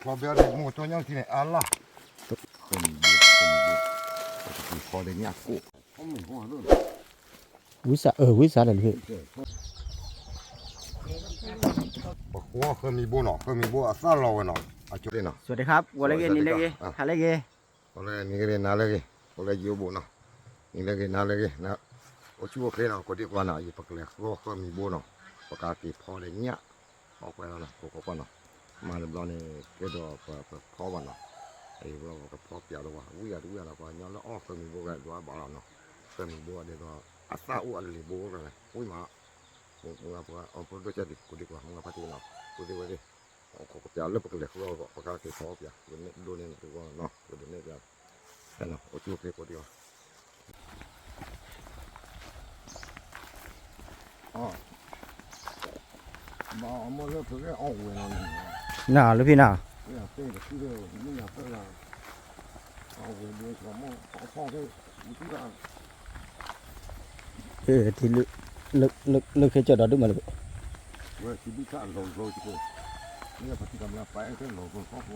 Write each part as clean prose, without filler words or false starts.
พอเบียร์มูตัวยังที่ไหนอัลล่ะคนเยอะคือพอได้เนี่ยกูเขาไม่หัวด้วยวิสาเลยพี่หัวเคยมีบัวหนอเคยมีบัวอาซาเราเนาะอาจุดเนาะสวัสดีครับวันเล็กนี่เล็กฮาเล็กอะไรนี่ก็เรียนนาเล็กอะไรยูบัวเนาะนี่เล็กนาเล็กนะโอ้ชั่วเคยเนาะก็ดีกว่าเนาะอีปักเล็กก็เคยมีบัวเนาะปากกาตีพอได้เนี่ยออกไปแล้วนะก็เนาะมาเรียบร้อยนี่ก็ดอกพอวันเนาะไอ้เราก็พอเปียแล้วว่าวิ่งแล้วว่าย้อนแล้วอ้อเคยมีบัวกันด้วยบ้านเราเนาะเคยมีบัวเดี๋ยวก็อาซาอ้วนเลยบัวกันเลยอุ้ยมามึงว่าเอาพอด้วยจะดิกูดีกว่ามึงพัฒนากูดีกว่าดิเอาขอเปียแล้วปากเล็กเราก็ปากกาตีพอเปียดูเนี่ยดูว่าเนาะดูเนี่ยกันนั่นเนาะโอ้ชั่วเคยกูดีกว่าอ๋อมาเอามาเลิกเพื่อเอาเงินเอาหนาหรือพี่หนา เนี่ยเต้นที่เดียวไม่อยากเท่าไหร่เอาเงินเดือนสองโมงพ่อได้อยู่ที่บ้านที่ลึกเคยเจอดอดูมาเลย เว้ยที่บิ๊กการลงที่กูเนี่ยปฏิกรรมลาไปแค่ลงคนพ่อกู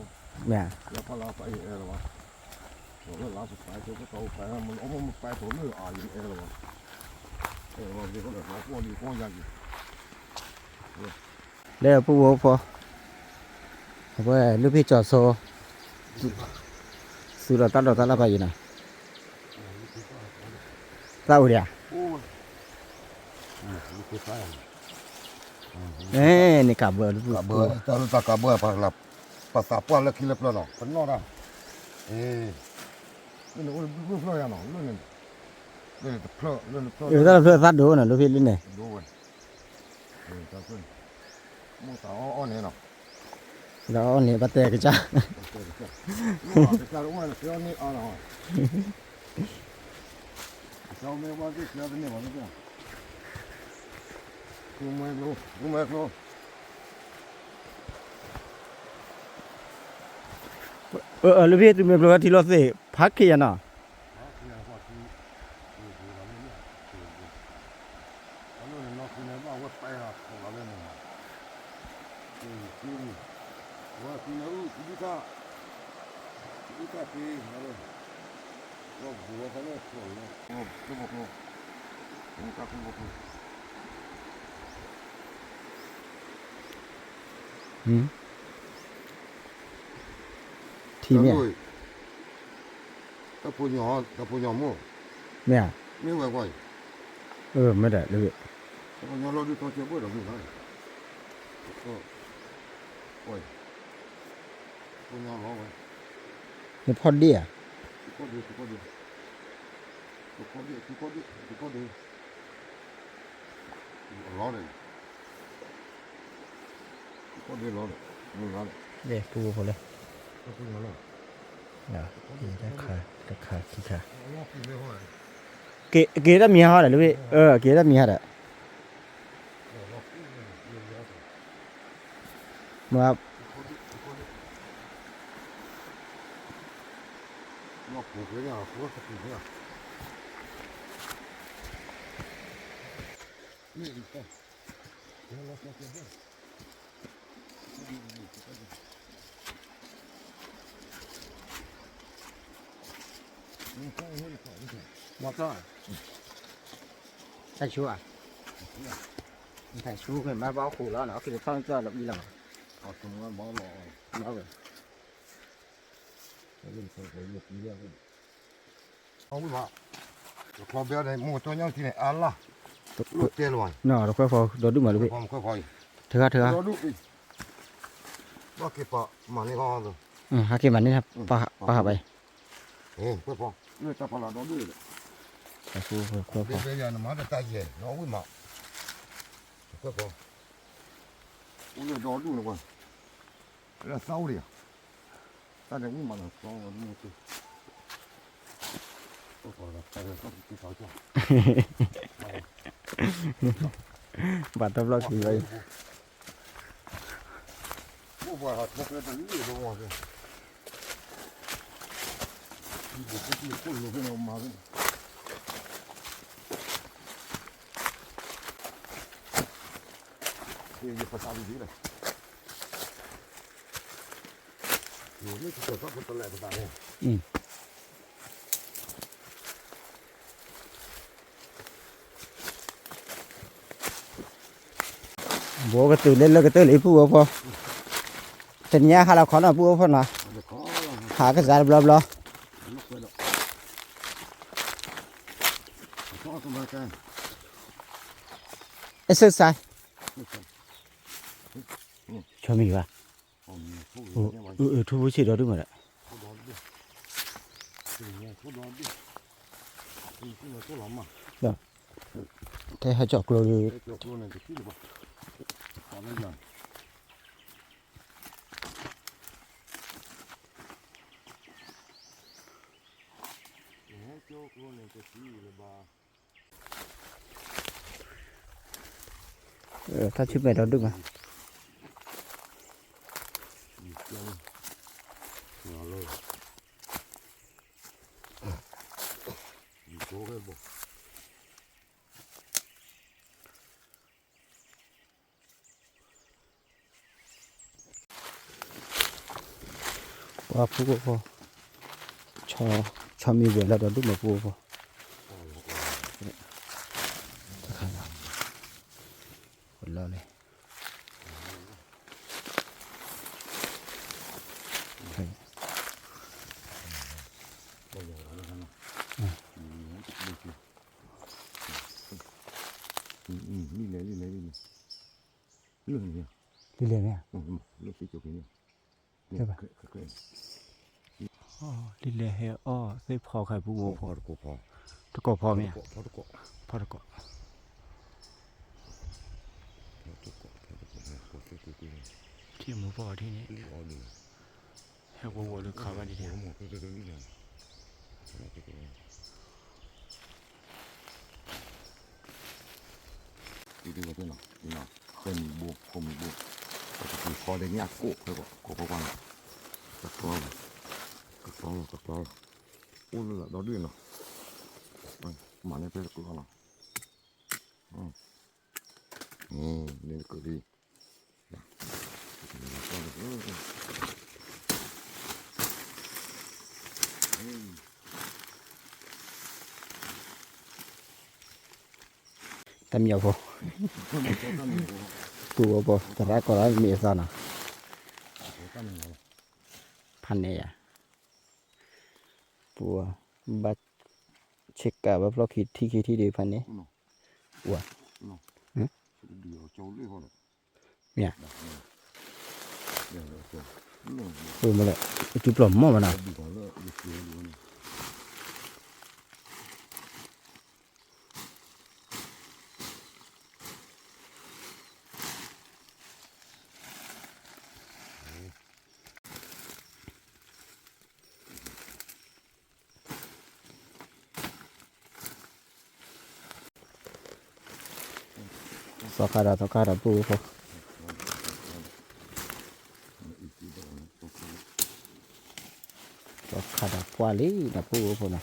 แม่ แล้วพอลาไปเออหรอวะแล้วลาสุดท้ายเธอก็โตไปมันเอามันไปตัวเนื้ออ่านเออหรอวะว่าเดี๋ยวเขาเดือดร้อนพวกนี้พวกยังอยู่เดี๋ยวผู้พอเอาไปลูกพี่จอดโซสุดตัดละไปอยู่นะตาอุดยนี่กลับเบอร์ลูก กะเบอร์ตอนตะกะเบอร์พอหลับภาษาป้อนแล้วคิดเล็บแล้วเนาะเป็นนอนะนี่เราลูกเราอย่างเนาะลูกนี่เพลอถ้าเราเพื่อซัดดูนะลูกพี่ลิ้นเนี่ย ดูกันจะขึ้นมูสาวอ้อนเนี่ยเนาะ แล้วนี่ปะเตะกันจ้ามูสาวอ้อนเสียวนี่อ่อนเนาะเจ้าไม่ว่าที่เสียวเป็นเนี่ยว่าไม่ใช่กูไม่รู้ลูกพี่ตุ้มเปลือกที่เราเสียพักขี้ยันน่ะว่าที่นั่นที่นี่ก็ที่นั่นว่าบัวเขาเนี่ยสวยนะโอ้ก็บอกว่าผมก็บอกว่าทีเนี่ยถ้าพูดหยอมั่วเนี่ยไม่ไหวก่อยไม่ได้ลูกพี่ถ้าพูดหยอเราดูตัวเจ้าบ่เราไม่ได้ก็ก่อยพูดหยอเราไว้นี่พอดีอ่ะก็ดีร้อนเลยก็ดีร้อนไม่ร้อนเด็กปูพอเลยก็พูดหยอเราเดี๋ยวจะขาขี้ขาว่าพูดไม่ไหวเกล้ามีห่อเลยลูกพี่เกล้ามีห่อเลยมาว่าพูดเลยอ่ะพูดสักทีเนี่ยนี่ดิค่ะเดี๋ยวเราจะเจอบอกก็ใส่ชูอ่ะใส่ชูขึ้นมาบ้าขู่แล้วเนาะคือต้องก็หลบอีหลังเอาตรงนั้นบ้าหล่อเอาเลยเล่นเสือเล่นเรื่องเอาไปมาพอเบียร์ได้มูตัวยังที่ไหนอัลล่ะลูกเตี้ยลอยเนาะเราค่อยพอโดนดูมาลูกพี่ผมค่อยเถอะเราดูอีกว่าเก็บปะมานี่ก็เอาเลยหาเก็บมันนี่ครับปะไปค่อยพอเลือดจะพอเราดูเลยใส่ชูค่อยพอเบียร์เนี่ยมาแต่ใจเย็นเราวิ่งมาค่อยพออุ้ยเราดูเลยว่ะแล้วเศร้าดิแต่เดี๋ยววิ่งมาแล้วก็มูตัวก็พอแล้วแต่ก็ที่เขาจ้ะบาดทับล็อกอยู่เลยโอ้ว่าพวกเราจะยืดตัวเลยที่พวกที่คนเราเป็นออกมาเลยที่จะภาษาดีเลย อยู่นี่คือตัวคนตัวแรกตัวนี้ bố cái từ lên là cái từ lấy phụ không chân nhà hay là khó là phụ không nào hạ cái giá bla bla exercise cho mình vào thu chỉ đó đúng rồi đấy được thế hai chọc rồi ta chụp về đó được mà qua phú cô cho mi về là đó đúng mà phú cô lo này đi liền nè đi liền hay xây phò khai phú cô phòทุกคนพอไหมพอทุกคนที่หมูพอที่นี้ให้วัวหรือขาวันดีเดียวđi đi vào đi nào khơi mì buộc khô mì buộc thì kho đấy nhạc cổ thôi cổ có quan cắt to ôi là đó đi nào mà này phải cứ nào nên cứ đi tầm nhiều vô tù vô thật ra có nói mẹ sao nào pan này à bùa bắt check cả bắt log thi đi pan này ủa nè mà lại chụp lỏng mà nào Tokara bu po. Tokara kuali na bu po na.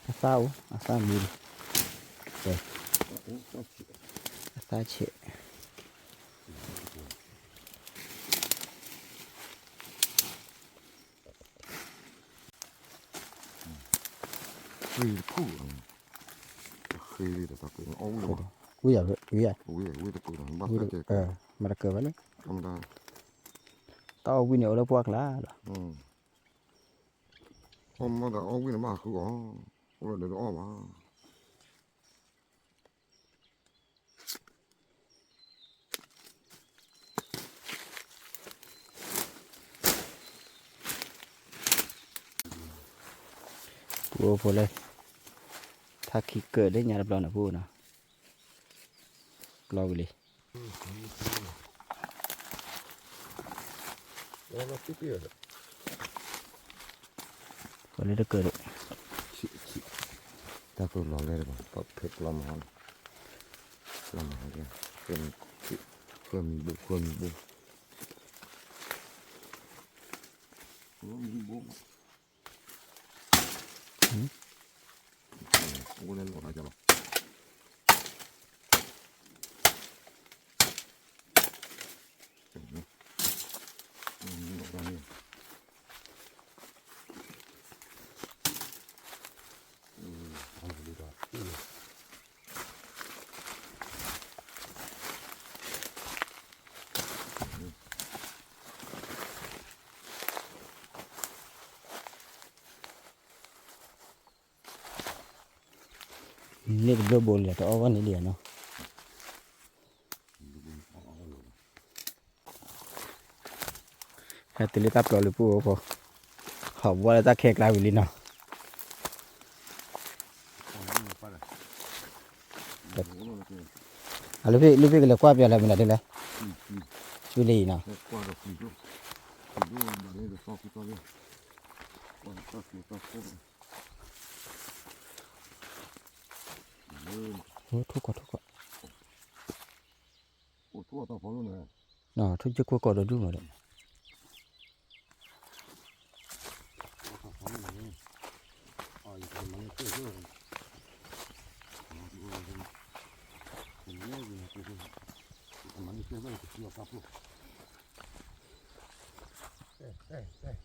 Asal mil. Đây. Asal chị. Khi đi ta cũng ống luôn. Ui à. Ui ta cũng bắt cái. Mà cờ vậy. Không ta. Tao quy nhiều đâu quạc lá. Không mà ta ống quy nó mà cứ có. Ôi để đó mà. Bùa phô lên. Thà khi cờ đấy nhà đập lò nè bùa nào. Lo đi. Có lấy được cờ được. Ta cứ lo lên rồi, có phết làm hòn kìa, cơm mì bột. Ô lên một hai cho nó. นี่เป็นเรื่องโบราณแต่เอาวันนี้เดียวเนาะแต่ติลิตาปลอลูปูโอ้โหเขาว่าจะเค้กลาวิลินเนาะลูกพี่ก็เลยกว่าเปียอะไรมันอะไรเลยวิลีเนาะ Guarda qui giù. Qui giù, ma lei lo so tutto lì. Guarda qui, sta fuori. โอ้ทุกข์ก็ Oh, tu sta fuori ne. เนาะทุกข์จะกลัวก็ดูมาเลย Sta fuori ne. Ah, io sono male che io. Ma mi sembra che sia capo. Eh.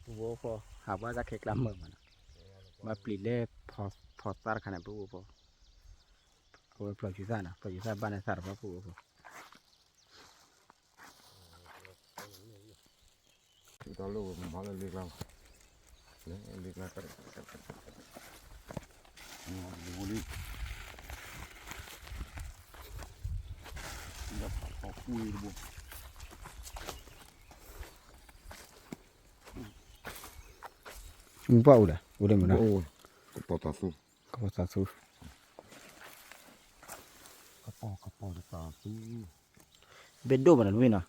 ปูโอ้โหหาว่าจะเค้กลาเมืองมันมาปลีเล่พอสารขนาดปูโอ้โหเอาไปปล่อยอยู่ซ่านะปล่อยอยู่ซ่าบ้านในสารพัดปูโอ้โห Kita lu malah lihat lihat kan. Ini boleh. Tidak apa-apa itu. มึงเปล่าเลยอุดมนะ Oh, kapota su. ก็พอสาสู Kapota su. เบ็ดโดมันนะวิ่งเนาะ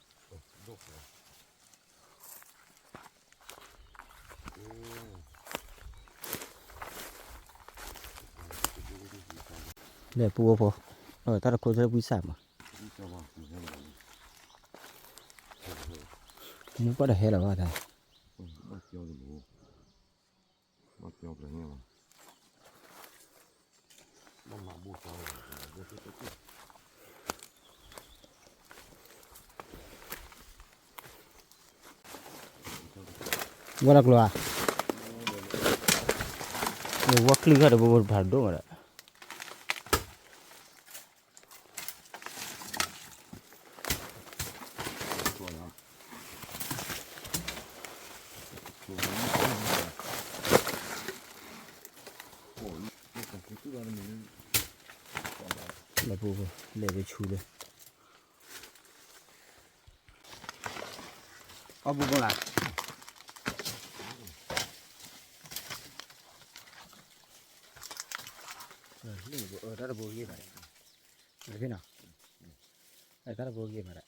เดี๋ยวปูโอ้โหถ้าเราควรจะวิสามามึงก็ได้เห็นแล้วว่าได้ Bắt cho được bố. Bắt cho cái này mà. Nó mà bố cho rồi. ว่านักลัวเนี่ยว่าคลิกอะไรบ้างผ่านดูมาแล้วแล้วปูเล่ไปชูเลยเอาปูก่อนละนี่ถ้าเราโบกี้มาเลยไม่พี่น้องถ้าเราโบกี้มาเลย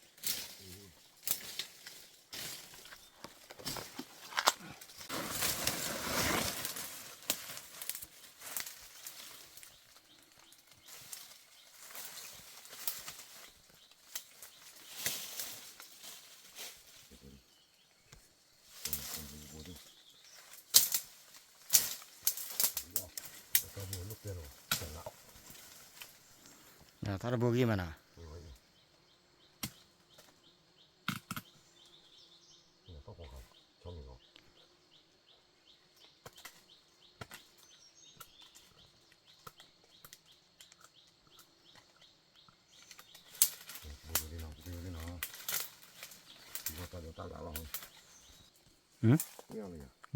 ถ้าเราโบกี้มานะ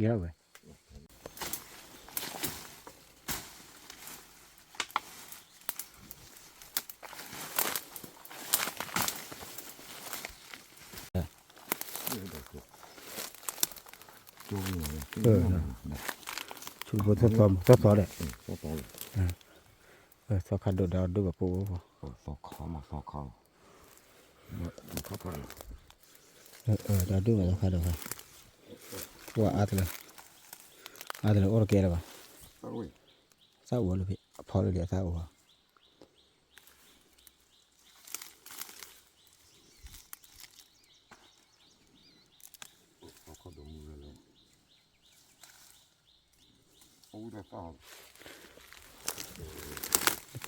เยอะเลยชุดบนทดสอบเลยสอบขัดโดดดาวดูแบบปู Sokal. ดาวดูแบบขัดโดดว่าอาร์ตเลยโอเคแล้วป่ะเศร้าหัวเลยพี่พอเลยเดี๋ยวเศร้าหัว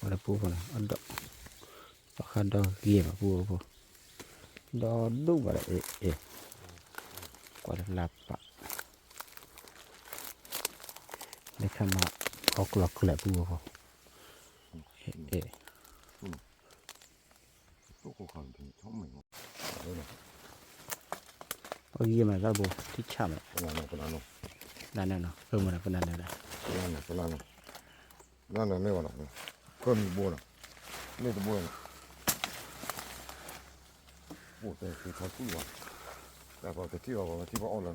Pada pu pada ada pakai dah game pu dah du pada pada lapak ni sama oklok lek pu โอ้ยมาแล้วบ่ที่ช่ำ ปลาโนปลาโน นั่นน่ะเนาะเพิ่มมาแล้วนั่นน่ะ ปลาโนปลาโนนั่นน่ะไม่ว่าหรอกก็มีบัวน่ะนี่ตัวบัวน่ะโอ้แต่คือเขาสู้ว่ะแต่พอจะเที่ยวที่ว่าอ่อนแล้ว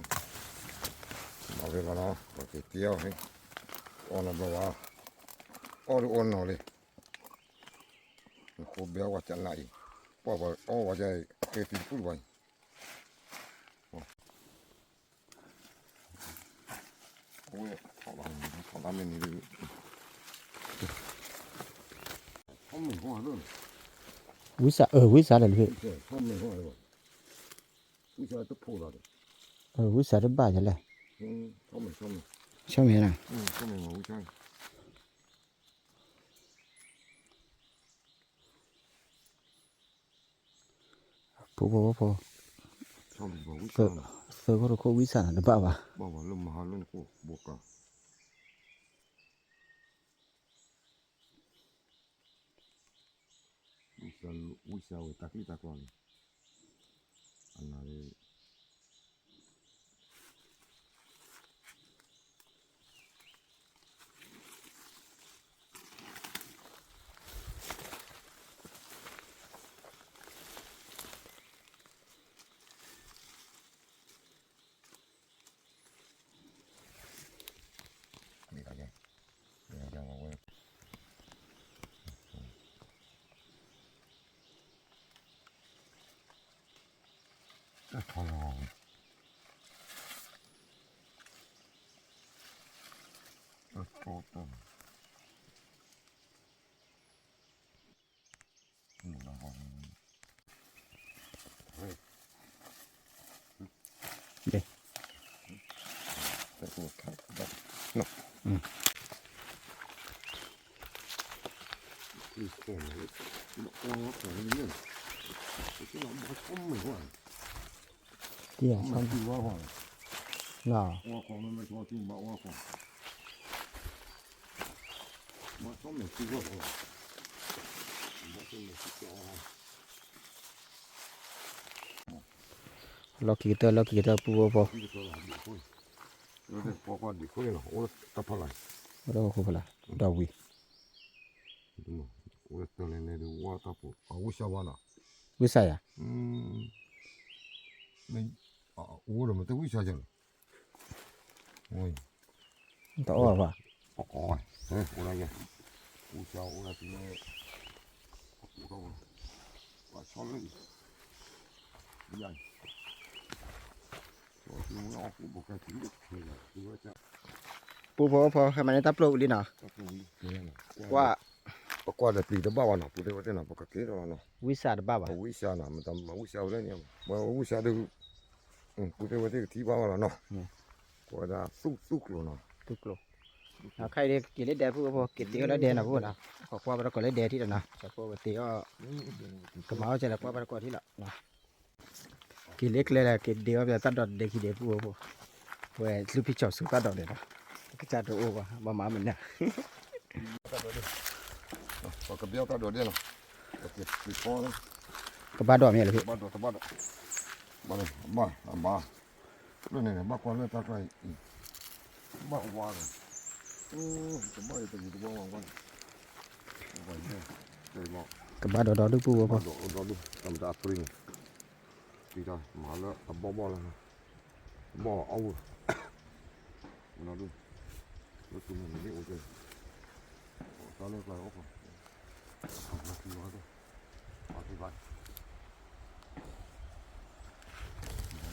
มาเวลาเนาะพอจะเที่ยวให้อ่อนแล้วบอกว่าอ่อนหรืออ่อนหน่อยเลยโคเบียวว่าจะไหลเพราะว่าอ๋อว่าจะเกิดเป็นผู้ไว้โอ้ยเขาทำไม่นี่เลยเขาไม่หัวเลย วิสาเลยพี่ เขาไม่หัวเลยวิชาตะพูดอะไร วิสาได้บ้าจังเลย เขาไม่ ใช่ไหมน่ะ เขาไม่หัววิชา พอ เขาไม่หัววิ เสื ชา อเสือก็รู้วิสาได้บ้าว่ะ บอกว่าเริ่มมาหาเรื่องกูบวกกันวิชาตะกี้ตะกอนอันนั้นเลย นี่อะไรนี่อะไรมาเว้ยทองโตต้นนี่ละหงเฮ้ยแต่ตัวขาดแบบเนาะคือโค้งเลยบอกว่าโค้งนี่เนี่ยที่เราบอกต้มเหมือนว่า เดี๋ยว มันคือว่าหัว น่ะ ว่าของมันไม่พอที่บอกว่าของมันต้มเหมือนคือว่าหัวมันต้มเหมือนคือว่า ล็อกกี่ตัวปูพอ ที่ตัวเราดีคุยเราได้พอดีคุยเนาะโอ้ตะพลาย เราคุพละดาวิ ดูโอ้ตัวเล่นเลยดูว่าตะปูเอาวิชาวานะ วิสัยอ่ะ นี่โอ้เราไม่ต้องวิชาจังโอ้ย ต่อว่ะ อ๋อเฮ้ยอะไรกันวิชาอะไรที่นี่กูก็ว่าชอบเลยใหญ่ตัวที่มันออกกูบอกกันถึงเด็กเลยดูว่าจะ ปูพอให้มันได้ตับโลกดิน่ะ ตะปูนี่ว่า ปกติปีเดียวบ้าวันนะพูดได้ว่าเจ้าหน้าปกติแล้วนะ วิสาได้บ้าว่ะ วิชานะมันทำวิชาอะไรเนี่ยมาวิชาดูพูดได้ว่าที่บ้าวันเนาะก็ได้สู้เลยเนาะ ทุกโลใครได้กินเล็ดแดงพอกินตีก็เล็ดแดงนะพูดนะขอความประกอบเล็ดแดงที่นั่นนะแต่พอตีก็กระเมาจะได้ความประกอบที่ละนะกินเล็กเลยแหละกินเดียวจะตัดดอดเด็กกินเดียวพูดเว้ยลูกพี่เจ้าสุดตัดดอดเลยนะก็จะดูโอ้ว่ะมาหมาเหมือนเนี่ย ก็กระเบี้ยวก็โดดเดี่ยวโอเคปิดคอแล้ว กระบาดดอกเนี่ยเลยพี่ บ้านโดดบ้านบ้านบ้าเรื่องนี้บ้าคนเรื่องตะไคร้บ้าว่าเลยจะบ้าจะอยู่ตัวว่างๆไปเนี่ยเดี๋ยวบอก กระบาดดอกดูปูพอ โดดดูทำตาปริงปีได้มาแล้วบ่แล้วบ่เอาเราดูแล้วคุณมันนี่โอเคตอนนี้ก็โอเคมาที่ว่าดูมาที่บ้าน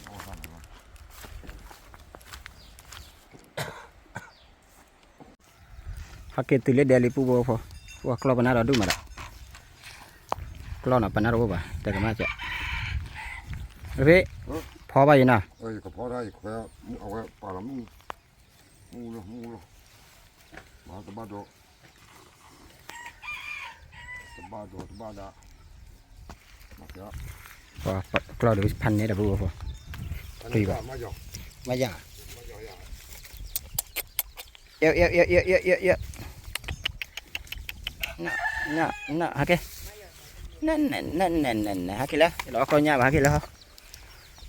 โอ้ทำอะไร ฮักเกตุเล็ดแดงเลยปูพอว่าคลอปนาเราดูมาละคลอน่ะปนาเราบ่แต่ก็มาจะพี่พอไปอยู่นะ เอ้ยก็พอได้แค่เอาไว้ปลาละมูละมาตะบ้าดอกตะบ้าดามาเถอะ พอกลอดูพันเนี่ยเดี๋ยวพอ ปีบ่มาหยอก มาอย่า มาหยอก เยอะน่ะฮักเกนั่นฮักเกแล้วเราคอยย่าฮักเกแล้ว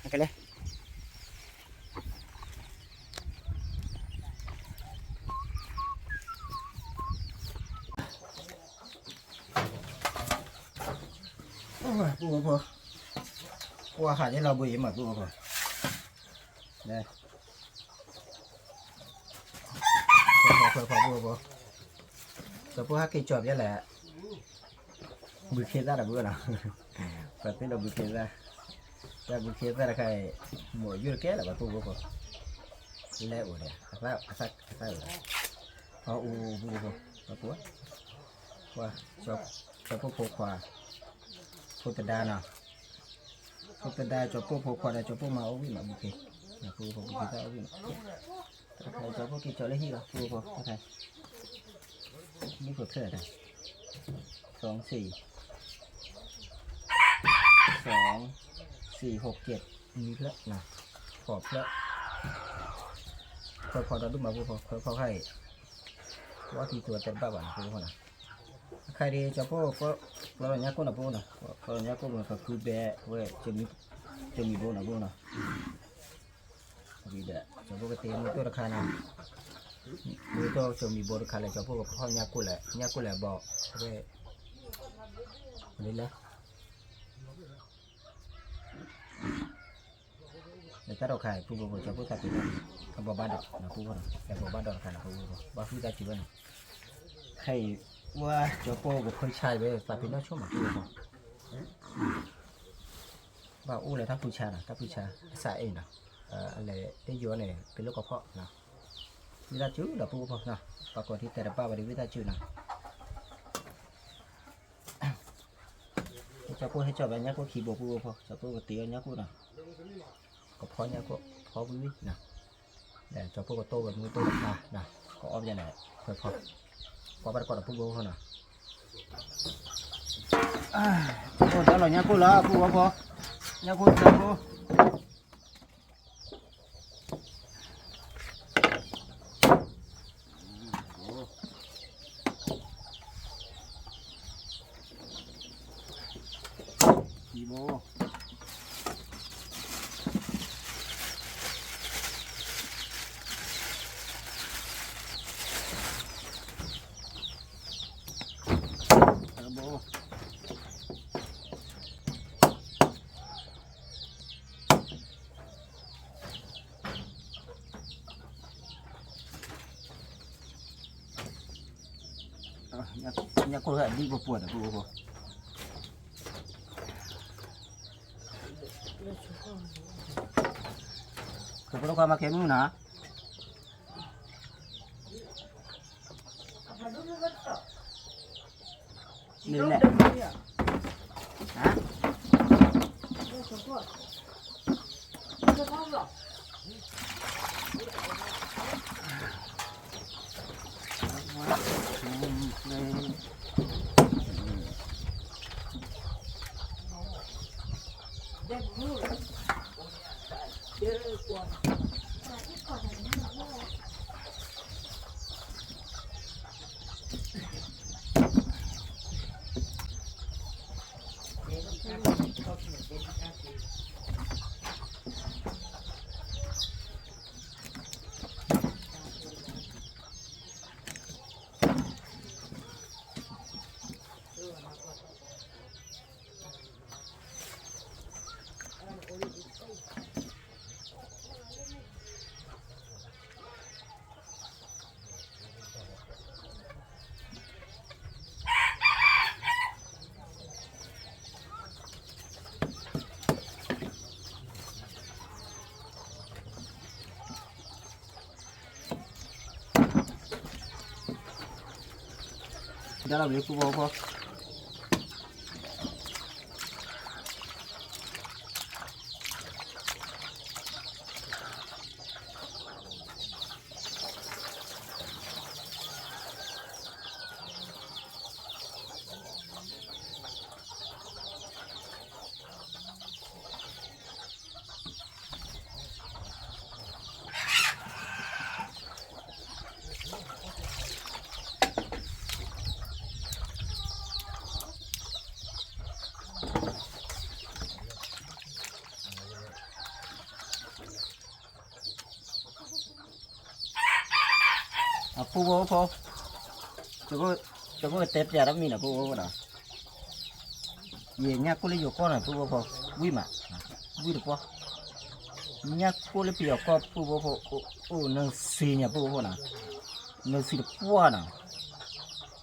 ฮักเกแล้ว โอ้ยปูพอปูอาหารที่เราบุยมาปูพอเนี่ยพอปูแต่ปูฮักกิจอบยังแหละบุยเคสได้หรือปูนะปกติเราบุยเคสได้แต่บุยเคสได้ใครหมดยุ่งแก่หรือปูพอแล้วเนี่ยสักพออูปูพอปูว่าชอบพวกขวาพวกตะดาเนาะพวกตะดาชอบพวกขวาได้ชอบพวกมาเอาวิ่งมาบุกนะปูพวกกิจเอาวิ่งใครชอบพวกกิจเลยที่ละปูพอใครนี่พวกเท่าไหร่2 4 มีเพลนะขอบเพลพอเราดูมาปูพอให้ว่าที่ตัวเต็มบ้าบ้านปูพอนะใครดีจะพูดก็เราเนี่ยก็นะพูดนะเราเนี่ยก็มันก็คือแบะเว้ยจะมีพูดนะวิเดะจะพูดก็เตรียมตัวราคานะมือตัวจะมีบริการเลยจะพูดกับพ่อเนี่ยกูแหละบอกเว้ยนี่แหละแต่ถ้าเราขายพูดบอกจะพูดตัดติดกับบ้านดอกนะพูดนะแต่บ้านดอกราคานะพูดบ้านพูดได้จีบนะใครว่าจะโป้กับคนชายไปแต่เป็นน้าช่วงหมดเลยว่าอู้เลยถ้าผู้ชายนะถ้าผู้ชายสายเองนะอะไรได้เยอะเนี่ยเป็นโรคกระเพาะนะวิธีจื้อเดี๋ยวพูดพอนะปรากฏที่แต่ละป้าวันนี้วิธีจื้อนะจะพูดให้จบแบบนี้ก็ขี่บวกพูดพอจะพูดกับเตี้ยนี้ก็นะก็พอนี้ก็พอวินะแต่จะพูดกับโตแบบมือโตแบบนะก็อ้อมยังไงค่อยพอพอไปก่อนพูดเขาหน่อยพูดแล้วเนี่ยพูดแล้วพูดพอเนี่ยพูดแล้วพูดกี่โมเนี่ยกูเลยดีกว่าปวดนะกูคือพวกเรามาเข็มนะนี่แหละฮะเดี๋ยวเราไปพูดพอพูดพอจะก็เต็มใจแล้วมีนะพูดนะ ye nya ko le yo ko na pu bo pho wi ma wi de po nya ko le pi yo ko pu bo pho o no si nya pu bo na no si de po na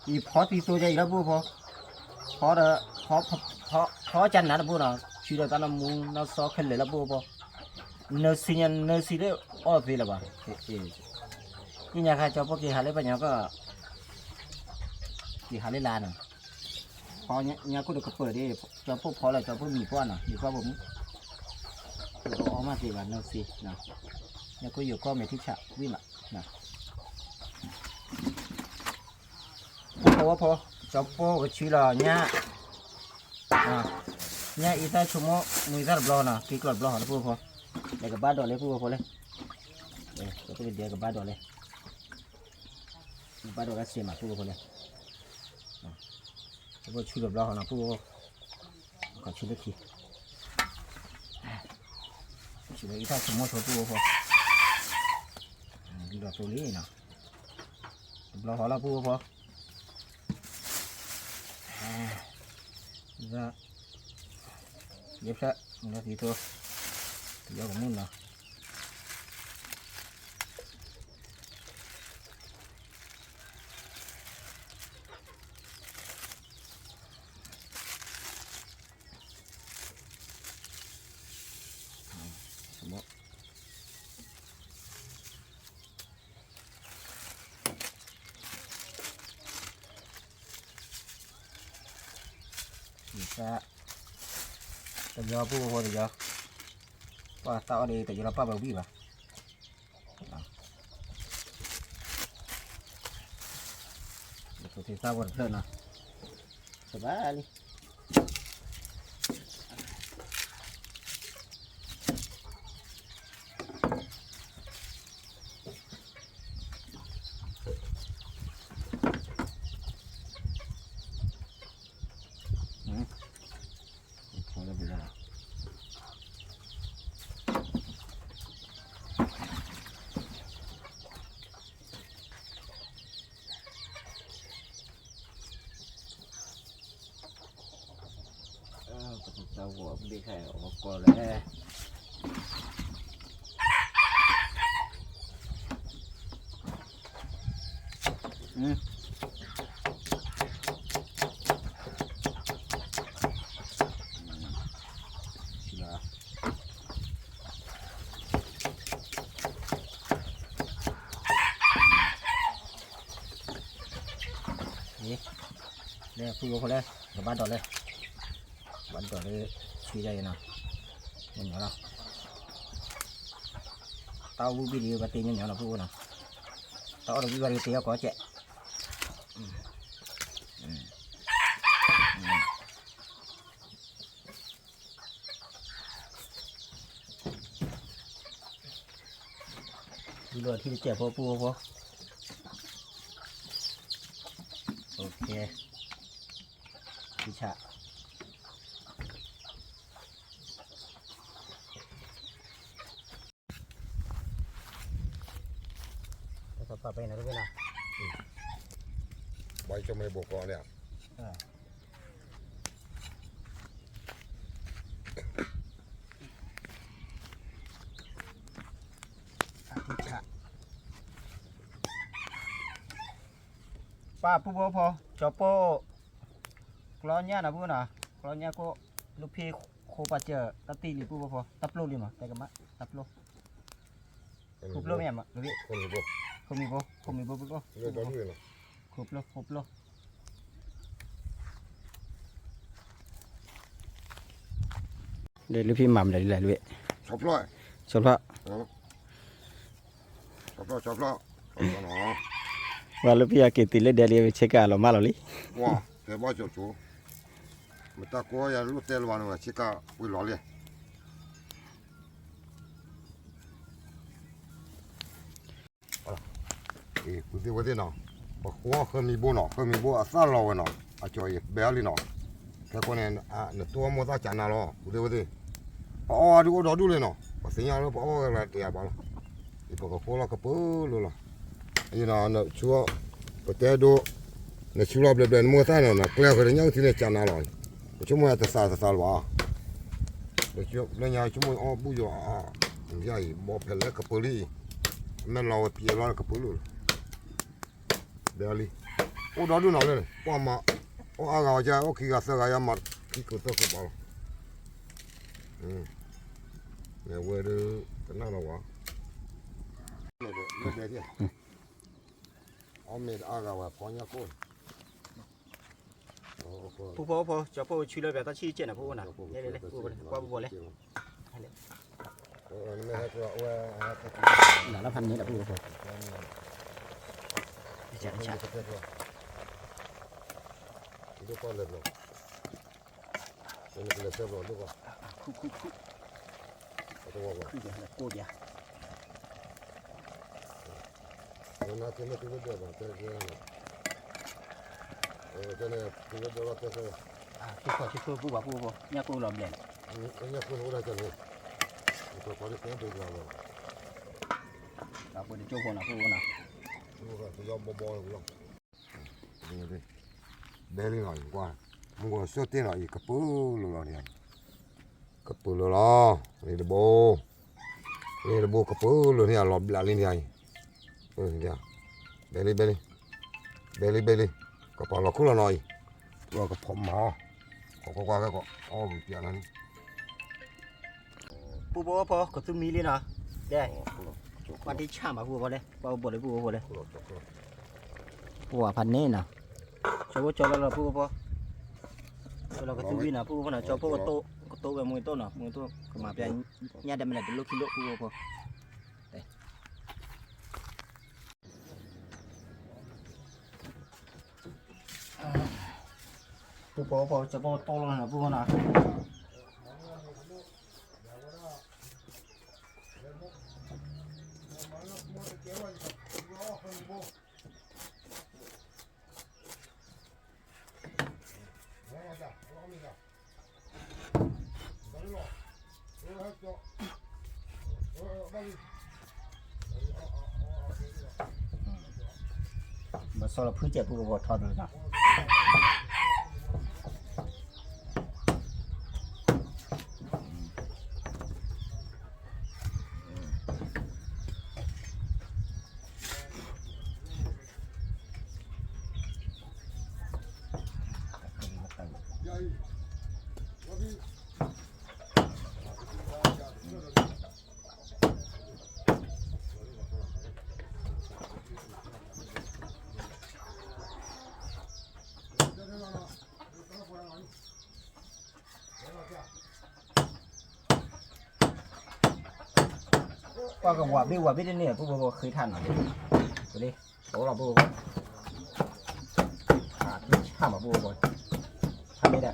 i pho ti so ja i la pu pho pho da pho chan na pu na chi da ta na mu na so khle la pu pho no si de o pe la ba ki nya kha cho po ki ha le ba nya ko ki ha le la naพอเนี่ยก็เด็กเปิดดิจะพวกพอแล้วจะพวกมีป้อนอ่ะมีป้อนผมออกมาสิวันนั้นสินะเนี่ยก็อยู่ก็ไม่ที่ฉะวิ่งอ่ะนะพอจะพวกก็ชื่อละเนี่ยเนี่ยอีตาชั่วโมงมือจะบล็อกนะกี่กลอดบล็อกนะพวกพอเด็กกับบ้านดอเลยพวกพอเลยเดี๋ยวเดี๋ยวกับบ้านดอเลยบ้านดอก็เสียมาพวกพอเลยพวกชื่อแบบเราหนะพวกก็ชื่อเล็กทีชื่อเล็กถ้าสมมติว่าพวกดูแบบตัวนี้นะเราหาเราพวกจะเย็บซะมันก็ตีตัวเยอะกว่านู้นนะแต่ยอผู้คนแต่ยอว่าตาดีแต่ยอป้าแบบบี้ป่ะตัวที่ตาวันเพื่อนนะสบายเลยเราหัวมันดีแค่ออกก่อนเลยนี่เนี่ยพูดกับคนเลยกับบ้านต่อเลยบ้านต่อเลยชี้ใจนะนี่เหรอเต้าบุบีดีกับตีนี่เหรอพูดนะเต้าเราบุบีตีก็เจ๊ดูเลยที่เจ็บพอปูพอโอเคพิชาแล้วก็ไปไหนรู้ไหมล่ะใบจะไม่บกเนี่ยป้าปูพอจอปโป้กลอนเนี่ยนะพูดนะกลอนเนี่ยก็ลูกพี่โคปัจเจอตัดตีหรือปูพอตับโลดิมั้งแต่กันมะตับโลคุบโลไม่แม่ะลูกพี่คนมีบ่ปุ๊บก็เรื่องตอนนี้เนาะคุบโลเดี๋ยวลูกพี่หม่ำเลยเลยลูกชอบร้อยชอบละชอบละเนาะว่าลูกพี่อยากกินติเล็ดเดี๋ยวเช็คกันเรามาแล้วลิว้าแต่ว่าจะจูมันตะกัวอย่ารู้เตลวันว่าเช็คกันวิ่งหล่อเลยคุณที่ว่าที่เนาะบอกว่าเขามีบุญเนาะเขามีบุญอาศัยเราเนาะอาจจะเบลลี่เนาะแค่คนเนี่ยเนี่ยตัวมันจะจานน่ะหรอคุณที่ว่าที่อ๋อดูก็ดูเลยเนาะพอสิ่งอย่างเราพออะไรตัวอย่างบ้างอีพวกเขาเราก็เปิดเลยล่ะยี่เนาะเนี่ยชัวร์ประเทศดูเนี่ยชัวร์เบลเบลมัวท่านเนาะเกลียวเขาเนี่ยยังที่เนี่ยจานน่ะหรอ chúng mày ta sa loa để chụp lên nhà chúng mày ô bùi à vậy bỏ phải lấy cái poli mình lau cái lau cái poli đây ô đó đứa nào đây qua mà ô à gạo cha ô khi gạo sao gạo mặt khi cứ tôi không bảo này về được cái nào đâu này ông mẹ à gạo phao nhà cô 不叫不去那边，他去见了不呢？来，不挂不过来。哪那盘你的不？讲一下。你都放来了，我们来收了，对吧？哭。哭点，过点。我拿这个对吧？这个。这呢，这个这个去喝不，人家不老练。人家不来这里，我把这钱对上了。那不得交货呢，不呢？这要包了不用。对，白领了有关，我小店了一个包了呢，个包了啦，你的包个包了呢，老不拉哩呢，这样，白领。ก็พอเราคุ้นละหน่อยตัวก็ผมหมอก็อ๋อเปลี่ยนนั้น 不可是米哩呢，对，把这抢吧不嘞，把我嘞不嘞，不啊盘呢呢，叫了不，叫了个猪呢不呢，叫不个多个木多呢，个嘛边伢的们来的6 kilo不。不，这把刀了呢，不呢。把烧了铺解不掏的呢。ว่าก็ว่าไม่ได้เนี่ยผู้บ่เคยทานหน่อยตัวนี้โตเราผู้บ่ข้ามมาผู้บ่ทำไม่ได้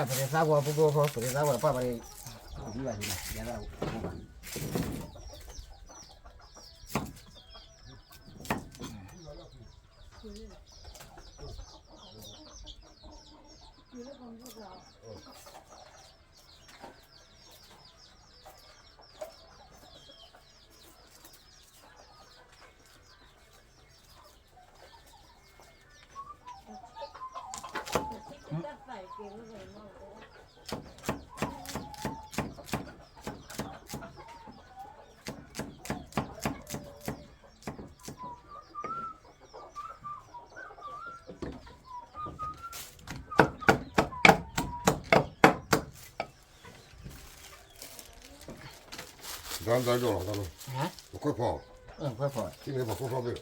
ไปเรียนสาวผู้บ่ไปเรียนสาวป้าไปดีกว่าดีนะเดี๋ยวเราผู้บ่咱在这了，咱们快跑！快跑！今天把火烧没了，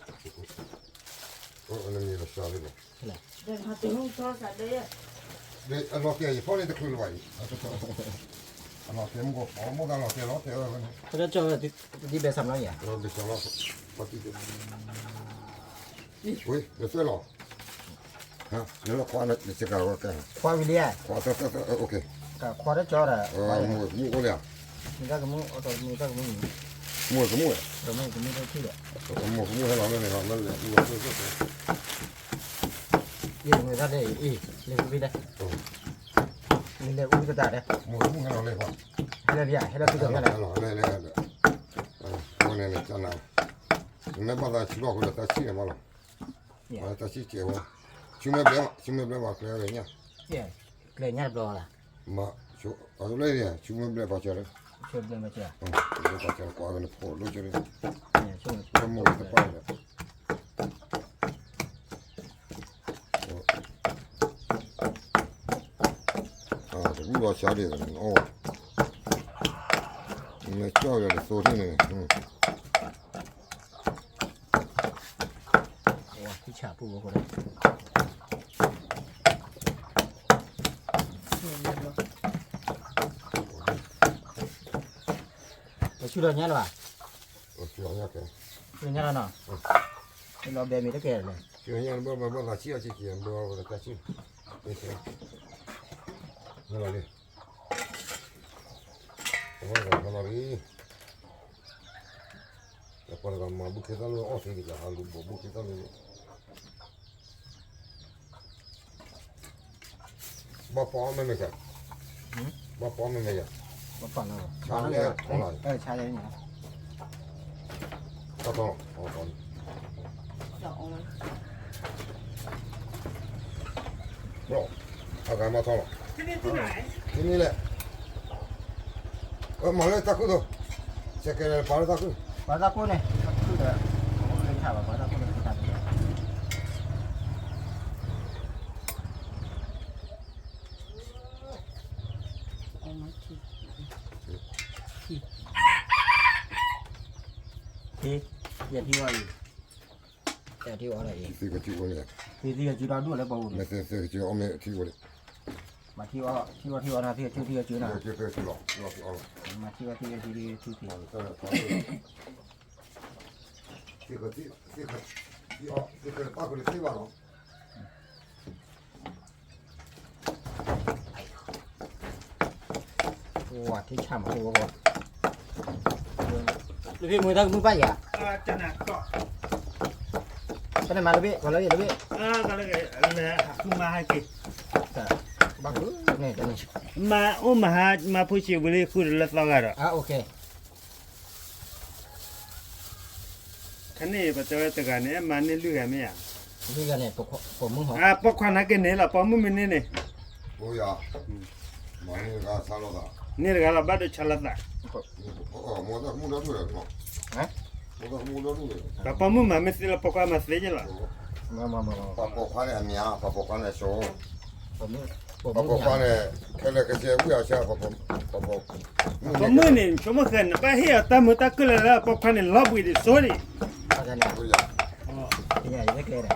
那你的下来了。是嘞。对，他最后烧啥的呀？对，老天一放你的口里玩意，老天没没干老天了。他这叫里边什么呀？别想了，把地点。喂，别睡了。啊，你那花那这个我干。花为连。花这 OK。花的叫的。木俩。你那个木，我到你那个木。木是木呀。木都去的。木还老那个。因他这那个为的。你那屋子咋的？木还老那块。还那边，还那这个来。我那讲哪？你那把他去老回来，他去嘛了？他去结婚。shume ble ba kle le nya เจ๊เกลเนี่ยรอล่ะ ma chu a le ya shume ble ba cha le ช่วยเดินมาเจ๊ le ba cha kwa ne po lo che le เนี่ยช่วย ko mo de pa le de bu ba cha le o ne chao ya le so ne โอ้ที่ฉาปูก็ได้ช่วยเราเนี่ยหรอ o chu ya ke ช่วยเนี่ยแล้วเนาะเราเบมีตะเกียบเลย chu ya ba la chi ya chi ki ba ba ta chi ne che ne la le o la ri la pa la ma bu ke da lo o se di la ha lu bu ke da lo ba pa me me ka ba pa me me ya มาปั่นเรา ชาเลยของเรา ชาเลยเนี่ย ta to o to Chọn bro a ga ma to lo ที่นี่ที่ไหน ni le ma le ta ku do se ke le pa ta ku ปลาตะกุ้งเนี่ยคือเด้อเคยถามว่าปลาตะกุ้งเป็นอะไร เอามาที่ ที่อย่าที่ว่าอยู่แต่ที่ว่าอะไรเอง si ko chi ko le ที่จะจุดเราด้วยแล้วบอก me se chi o me chi ko le มาที่ว่านะที่จุดนะ ke ke chi lo lo o มาที่ว่าที่ ta ta si ko si ko si o si ko pa ko le si va no ว่าที่ฉ่ำตัวก่อนลูกพี่มือตั้งมือป้ายอ่ะ จะหนักก็ ก็ได้มาลูกพี่ก่อนเลยลูกพี่ ก็เลยเลยคุณมาให้กิน บังเนี่ยตัวนี้ มาพูดชิวเลยคุณละสองกันหรอ โอเค คันนี้ปัจจัยตะการเนี่ยมันนี่เลือกไม่อ่ะ พี่กันเนี่ยผมมึงหอ ปอกควันนักกินเนี่ยละปอมมันนี่เนี่ย o ya ma ni ga sa lo da นี่ก็ละบัดชลัดละ o mo da mu da du le no ฮะ mo da mu da du le แต่ปอมมันไม่สิละปอกควันมาเสียละ มา pa po kwa ne mia pa po kwa ne so ผมมึง pa po kwa ne ke le ke che bu ya cha pa po ปอมนี่ชมกันไปเฮียตามตะกเลยละปอกควันนี่ลบวิดีโซ่ดิ อะไรเนี่ย bu ya ที่ใหญ่ไม่เกินอ่ะ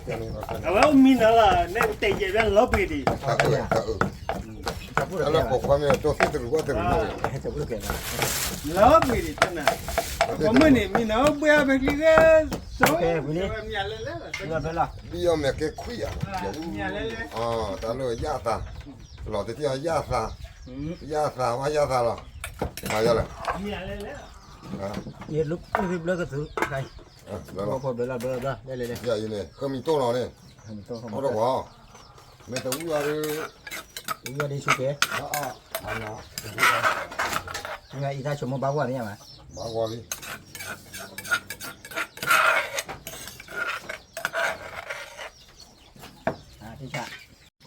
ke ni ba เอาว่ามีนั่นละเนี่ยเตะเย็นลบวิดี ta ta จะพูดอะไร ala po kwa me to si te lu wa te lu no จะพูดเกินอ่ะ ลบวิดีนะปอมนี่มีน้องเบี้ยไปกินเลยโซ่มีอะไรเลย เรือเป็นหรอ bi yo me ke khu yaมีอะไรเลย ta lo ya ta lo te ti ya sa wa ya sa lo ma ya le มีอะไรเลย ยืดลุกรีบเลิกก็ถือใคร lo พอเบลาได้เลย ya yi ne ko mi to lo ne ตัวเขา o ro wa me te u ya re ยืดได้ชุดเก๋ ana ยังไงอีท่าชมบ้าว่าเนี่ยมา ba wa bi ที่ฉะ ผ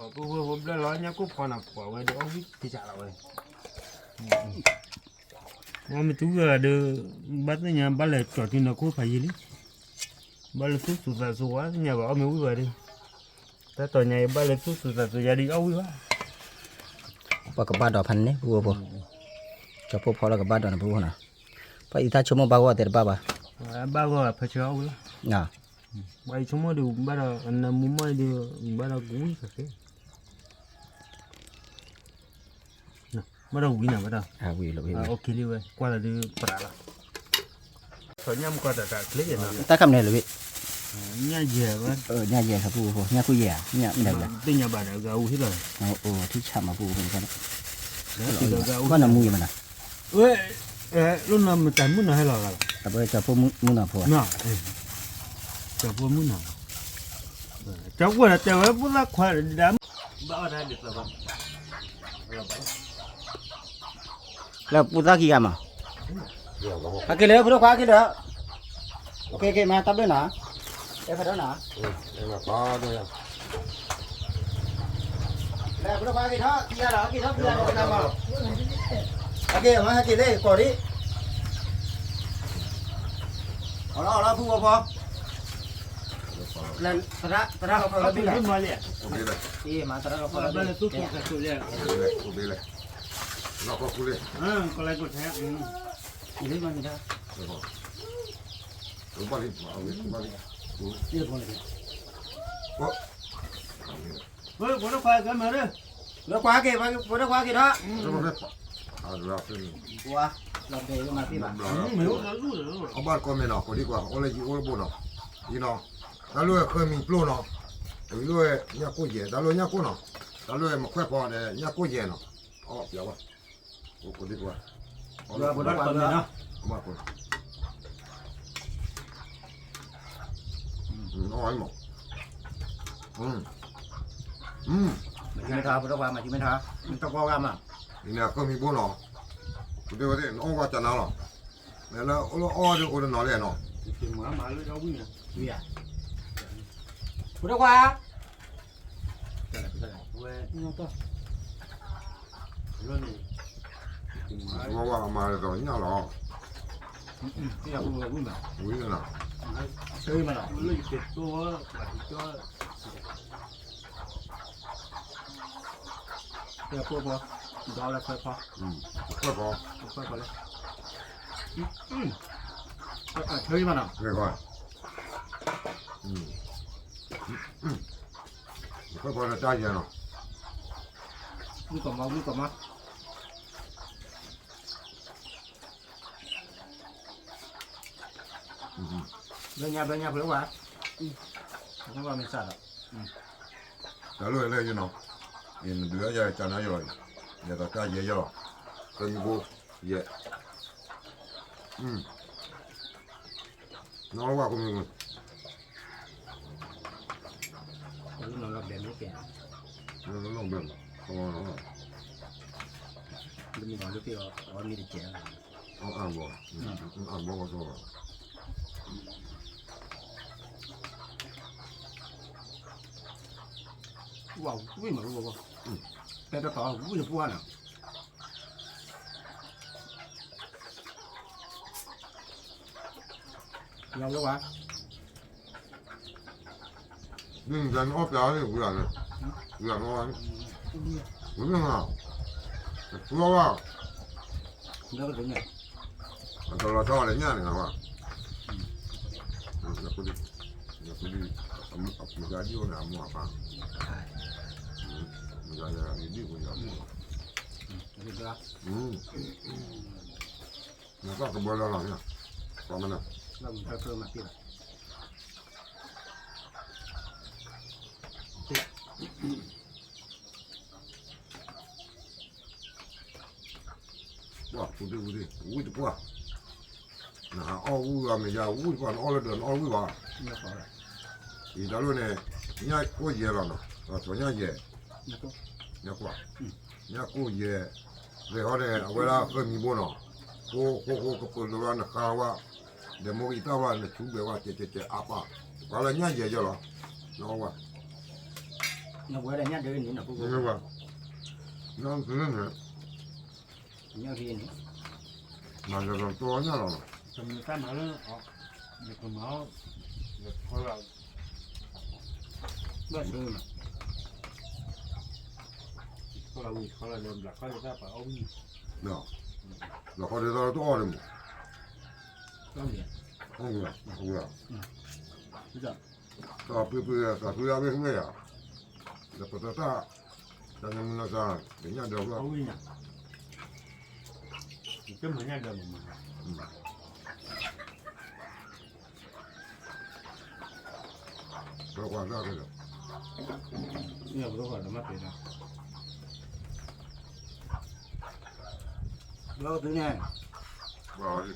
มได้ร้อยเนี่ยกูพอหนักกว่าเว้ยเดี๋ยวเอาวิธีจ่าเราเว้ยว่ามันตัวเดือบัดเนี่ยบัดเลยจอดที่นักกู้ภัยเลยบัดเลยสุดๆสุดว่าเนี่ยว่าเอาไม่วิ่งไปดิแต่ตอนนี้บัดเลยสุดๆสุดอย่าดีเอาวิ่งวะ ปากกบ้าดอกพันเนี่ยบัวบัวจะพบพอแล้วกับบ้าดอกนะบัวนะไปอีท่าชมบ้าว่าแต่บ้าบ้า บ้าก็พะเจ้าวิ่ง น่ะ ไปชมดูบัดอันนั้นมุมไม่ดูบัดกูวิ่งสักทีบัดวิ่งนะบัด วิ่งเลยวิ่ง โอเคเลยเว้ยกว่าจะดูปลาละตอนนี้มันก็จะเคลียร์นะ ตาคำเนี่ยเลย เนี่ยเยอะเว้ย เนี่ยเย่ครับบัวเนี่ยคุยเย่เนี่ยไม่ได้เลย เป็นยังไงบ้างก็เอาที่เลย โอ้ที่ฉ่ำมาบัวเหมือนกัน ก็ ก็น้ำมือมันนะ เว้ยรุ่นนั้นมันแต่มุ่นให้เราละ แต่ไปจะพวกมึงน่ะพอ น่ะจะพูดมุ่นน่ะจะว่าจะว่าพูดละควายดำบ้าได้ดิครับ แล้วพูดสักกี่คำอ่ะ ya lo โอเคเลยพูดคว้ากี่เด้อโอเคมาตับด้วยนะเอ้ยพัดด้วยนะ na ba do ya Nè, bữa qua cái đó, kia đó, kia đó, kia đó, kia đó. Kia mà kia đây, cỏ đi. Ở đó, phu vào. Lần, tara học rồi đi lại. Obe le. Iya, mà tara học rồi Ba đi. le tu tu ka tu le. Obe le. Nó có cú le. Ko la ko tha. Ini mana dah? Đúng ba đi, ba đi. Iya, boleh. Có. Ko nó khoai cái mà đó. Bữa qua kìa, bữa qua kìa đó. Nó có phép. À rồi rồi. Qua, làm về cái mà tí bà. Meu là lu rồi. Ông ba con mẹ nó có đi qua, ông lấy gì ông bố nó. Đi nó. Ta lui khơi mình plo nó. Lui nhà cô dễ, ta lui nhà cô nó. Ta lui mà khoe phò để nhà cô dễ nó. Ó, giờ qua. Cô đi qua. Bữa qua kìa đó. Ông ba con. Nó ấy mà. Mà chỉ mới thả, bữa qua mà chỉ mới thả. Mình tao qua mà. Đi nè, khơi mình bố nó. Cô đi qua đây, nó qua chân nó rồi. Nè nó ó được, nó nói liền nó. Thì mà lu đâu nhỉ. Đi à? Bữa qua. Quê nó to. Luôn này. Nó qua mà rồi nhau lọ. Cái nào cũng vui mà. Quý nữa nào. Chơi mà nó. Lu cái to cho Cái nào qua. Đó là khoai kho. Khoe phò. Khoai kho đấy. Chơi mà nó. Nghe coi. Khoe phò là trai gì nào. Vui còn mà. Bên nhà bữa qua. Nó vào mình sạch rồi. Trả lời lên như nào. Nhìn đứa giờ cho nó rồi. Giờ ta trai gì rồi. Cân vô. Dạ. Nó qua cùng mình. Nó làm đẹp nước kìa. Nó lòng bền. Không nó. Mình nói lúc kia ở mi đi chè. Nó ăn bò. Ăn bò có rồi. Wow, vui mà vui. Cái đó có vui được qua nào. Lâu lâu quá. Nhưng dân ốp giá thì cũng là này. Là nó ăn. Đúng không nào? Nó vào. Nó có đúng nhỉ? Tôi là cho đấy nha này nào ạ. Là cô đi. Là cô đi. Một giá điêu là mua phẳng. Một giá là đi của nhau. Được chưa? Nó có cái bơ lo lắng nhá. Có mà nào. Làm thơ mà kia. Wow, cô đi. Ui được quá. Nà, ui à mình ra ui còn ôi là đường ôi ui vào. Nó có rồi. Thì đó luôn này. Nhà cô dễ rồi nó. Cho nhà dễ. Nó có. Nhà quá. Nhà cô dễ. Về họ này, ở là khơi mi bố nó. Cô cái đồ nó khá quá. Để mua ít quá nó chú bé quá chết áp à. Quả là nhà dễ cho nó. Nó quá. Nó bữa đây nhá đưa đến nó cũng. Nó quá. Nó cứ nữa. Nhớ riêng nữa. Mà giờ còn to nhá rồi. Cầm cái mà nó được cái máu được coi vào Bữa chơi mà. coi là làm là coi ra phải ông Đó. Là có thể ra to rồi. Có gì? Không là. Bây giờ. Ta pi à bên nghe à. Là có ta. Ta nên là ra để nhà được không? ông nhỉ cái mà nhà được mà Rồi qua ra cái đó. Nhiều bữa gọi là mất rồi. Bữa thứ này. Vào đi.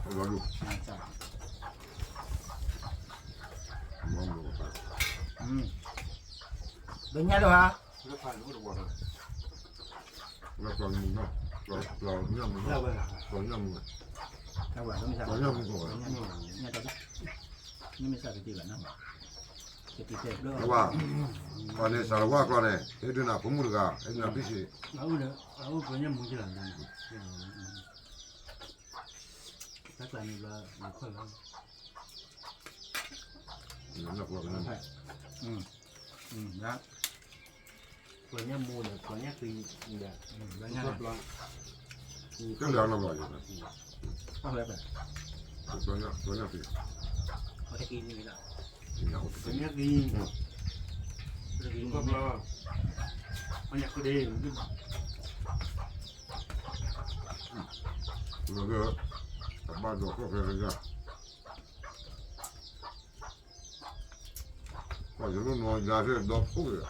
Vào luôn. Mong được phải. Bên nhà đâu hả? nó phải nó được vào Nó còn mình đâu. Rồi nhầm mình đâu. Rồi nhầm mình. Đâu vậy? Nó mới sao? Rồi nhầm mình rồi. Nhà đâu? Nhưng mà sao cái gì vậy nó? Kita cek dulu. Wah, pane Sarawak lah ni. Itu nak kumurga, itu nak bisi. Aku punya mungkin lah. Các bạn là khỏe lắm. Nak buat ni. Đó. Punya mua là punya thì ya. Banyak. Tốt lắm. Kan dah nak buat. Apa apa? Banyak tu. Ada ini juga. Punya thì tốt lắm. Banyak cái đây. Lalu, abang dok kau kerja. Kau jangan mau jadi dok kau ya.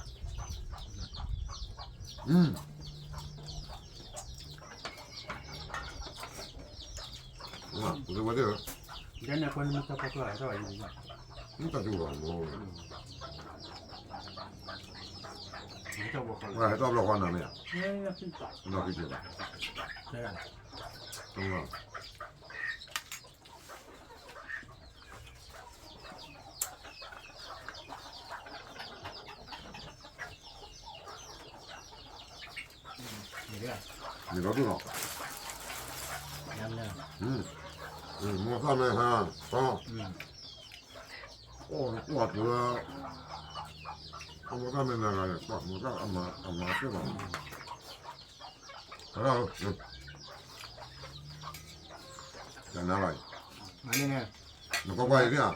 Wah, udah betul. Jangan aku nak tak apa lah, tahu ini. Ini tak juga. Kita buat kalau. Wah, itu apa kau nama ya? Ya, kita. Nak kerja. Saya. Tunggu. Ini dia. Ni kau tu nak? Namanya. Mau sama ha? Oh. Oh, kuat juga. Kamu kan menangani, kamu kan ama apa bang? Kalau, jangan lagi. Mana ni? Nak kau buat dia?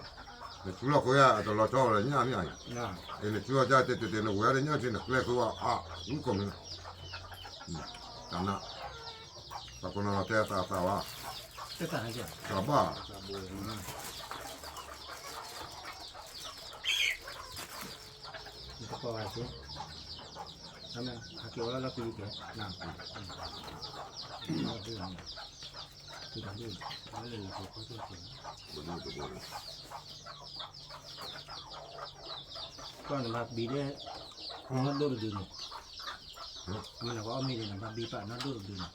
Ni sulah kau ya, atau lo tahu lah ni ni. Nah. Ini sulah jadi tu nak buat ni ni nak kelak kau ni kau ni. Karena tak pernah tak tahu. Tekan aja. Sabar. Itu kau aja. Sama hati orang lagi dia. Nah. Tidak dulu. Boleh lah, kau tu. Boleh. Kau nampak bida. Kau nak dulu dulu. Mana kau ambil ni nampak bipa nak dulu dulu.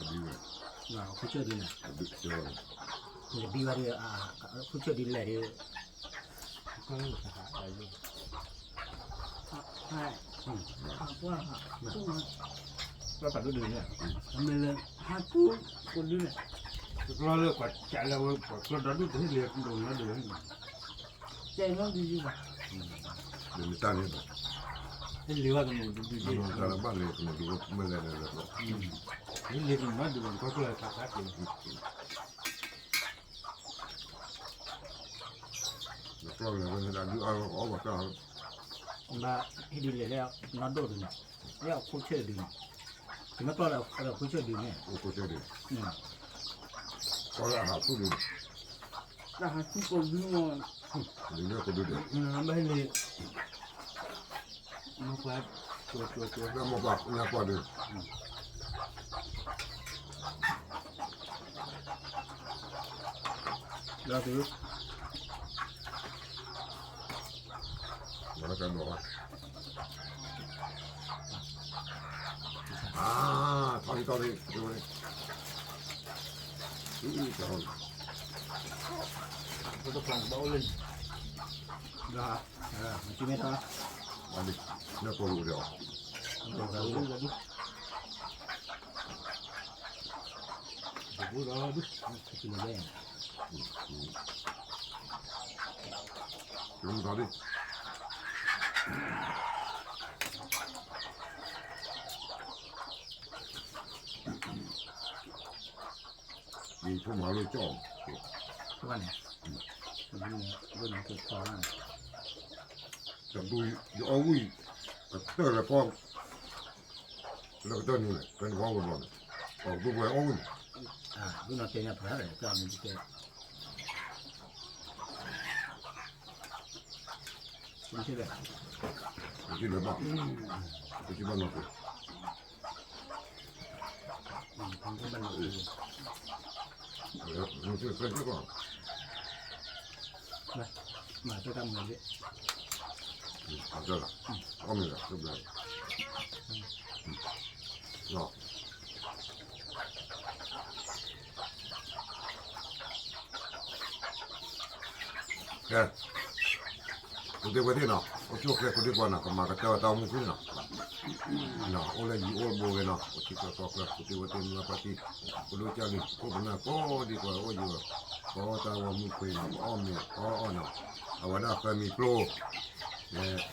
Lebih. Nah, aku cuci dulu. Lebih. Ni biwa dia aku cuci dulu dia. Kau ni tak ada. Hai. Apa? Kau tak dulu ni. Ambil aku pun dulu. Kalau le kuat cakap le kalau dah dulu tu lihat dulu lah dulu. Jangan dulu. Dia minta ni tu. Ini lihat dulu dulu. Kalau balik kena dulu meleleh tu. Ini lihat dulu dulu. Kau tu lah tak ada. Kalau nak dah dulu awak tahu. Mbak hidup dia nak dulu dulu. Dia aku cuci dulu. Cuma kalau aku cuci dulu ni. Aku jadi. Kalau aku dulu. Dah aku pun dulu. Ini aku dulu. Nambah ni. Nampak tu. Dah mau apa? Ini apa dia? Dah tu. Mana kan doa? Tadi. Ini tahun. Kita pelan bau lagi. Dah. Macam ni tak? Balik. Ini aku dulu dia. Bau lagi. Bau lagi. Macam ni dah. Belum tadi. Itu malu cong. Tu kan ya. Begini, begini tu kawan. Tentu diawi. Betul lah kau. Kalau betul ni, kan kau buat. Kau tu buat awi. Tu nak tanya apa ada? Kau ni kita. Macam ni. Mesti lepas. Mesti mana tu? Macam mana tu? Mesti kerja kau. Macam kamu ni. Ada lah. Kami lah sebelah. No. Ya. Kude kude no, ocho kre kude kuana kama kata tahu mungkin no. No, oleh di ol boge no, ochi kata kre kude kude ni apa ti, kude cari, kau benar kau di kau ojo, kau tahu mungkin no, no, awak dah kami pro,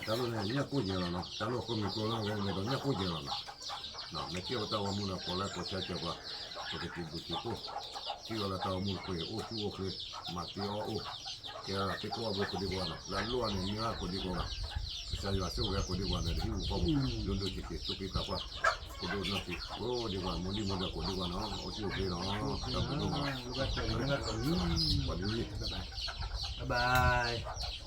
kalau ni aku je lah no, kalau kami pro lah kan ni aku je lah no. No, nanti awak tahu mula pola kau cakap apa, kau tipu-tipu, kau lah tahu mungkin, tu okey, mati kaya teko abo ko digo na la lo ani ni ko digo na sa yo aso ga ko digo na di ko do do ke to ke ka pa ko do na ti ko digo mo di mo da ko digo na o ti o ke na ta ko do na Bye bye.